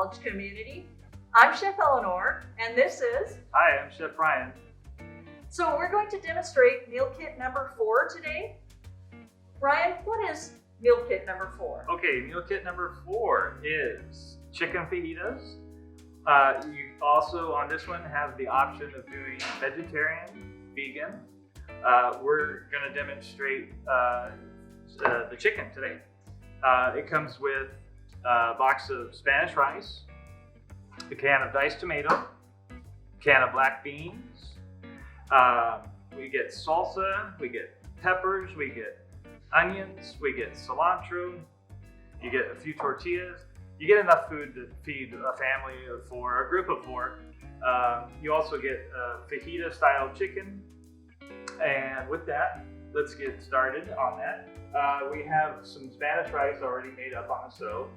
college community. I'm Chef Eleanor, and this is... Hi, I'm Chef Ryan. So we're going to demonstrate meal kit number 4 today. Ryan, what is meal kit number 4? Okay, meal kit number 4 is chicken fajitas. You also, on this one, have the option of doing vegetarian, vegan. We're going to demonstrate the chicken today. It comes with a box of Spanish rice, a can of diced tomato, a can of black beans. We get salsa, we get peppers, we get onions, we get cilantro, you get a few tortillas. You get enough food to feed a family of 4, a group of 4. You also get fajita style chicken. And with that, let's get started on that. We have some Spanish rice already made up on the stove.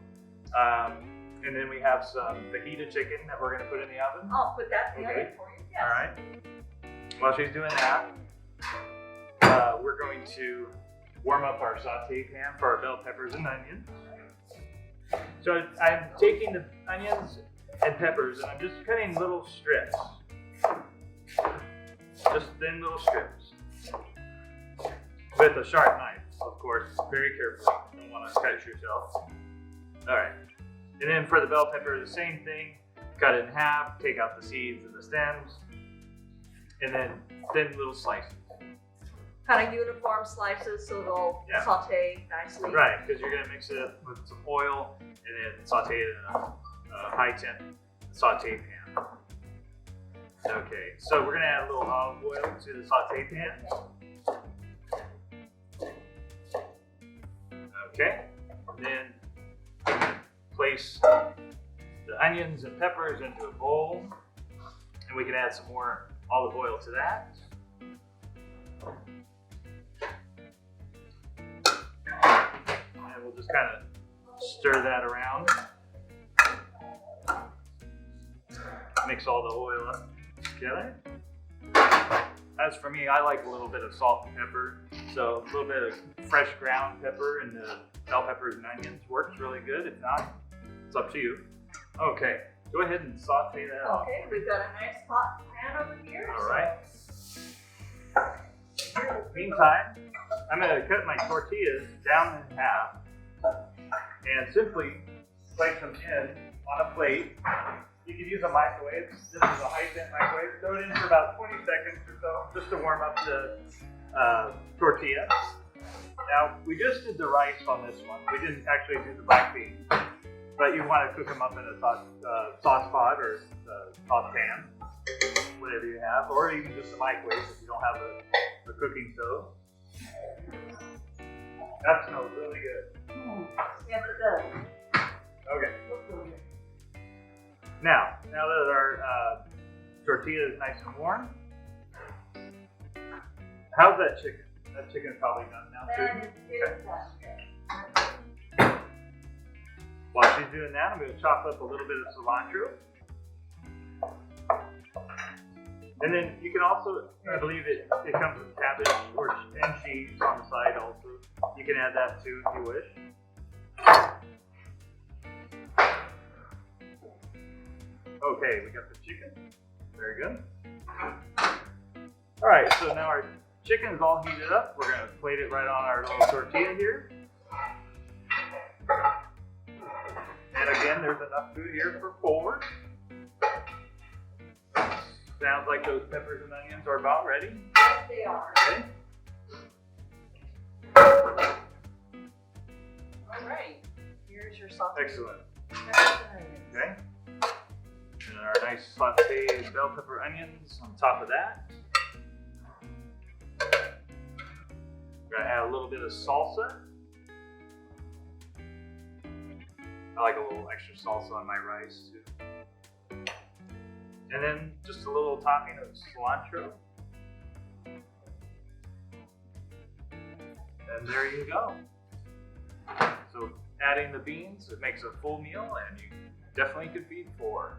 And then we have some fajita chicken that we're going to put in the oven. I'll put that in the oven for you. Yes. All right. While she's doing that, we're going to warm up our saute pan for our bell peppers and onions. So I'm taking the onions and peppers and I'm just cutting little strips. Just thin little strips. With a sharp knife, of course, very carefully. You don't want to cut yourself. Alright. And then for the bell pepper, the same thing. Cut it in half, take out the seeds and the stems. And then thin little slices. Kind of uniform slices so they'll saute nicely. Right, because you're going to mix it up with some oil and then saute it in a high temp saute pan. Okay, so we're going to add a little olive oil to the saute pan. Okay, and then place the onions and peppers into a bowl, and we can add some more olive oil to that. And we'll just kind of stir that around. Mix all the oil up together. As for me, I like a little bit of salt and pepper. So a little bit of fresh ground pepper and the bell peppers and onions works really good. If not, it's up to you. Okay, go ahead and saute that off. Okay, we've got a nice hot pan over here. All right. Meantime, I'm going to cut my tortillas down in half and simply place them in on a plate. You can use a microwave. This is a high temp microwave. Throw it in for about 20 seconds or so just to warm up the tortilla. Now, we just did the rice on this one. We didn't actually do the black beans. But you want to cook them up in a sauce pot or saucepan, whatever you have, or even just a microwave if you don't have a cooking stove. That smells really good. Yes, it does. Okay. Now that our tortilla is nice and warm, how's that chicken? That chicken's probably done now too. That is done. While she's doing that, I'm going to chop up a little bit of cilantro. And then you can also, I believe it comes with cabbage and cheese on the side also. You can add that too if you wish. Okay, we got the chicken. Very good. All right, so now our chicken is all heated up. We're going to plate it right on our little tortilla here. And again, there's enough food here for 4. Sounds like those peppers and onions are about ready. Yes, they are. Okay. All right. Here's your sausage. Excellent. Okay. Okay. And our nice sauteed bell pepper onions on top of that. We're gonna add a little bit of salsa. I like a little extra salsa on my rice too. And then just a little topping of cilantro. And there you go. So adding the beans, it makes a full meal and you definitely could feed 4.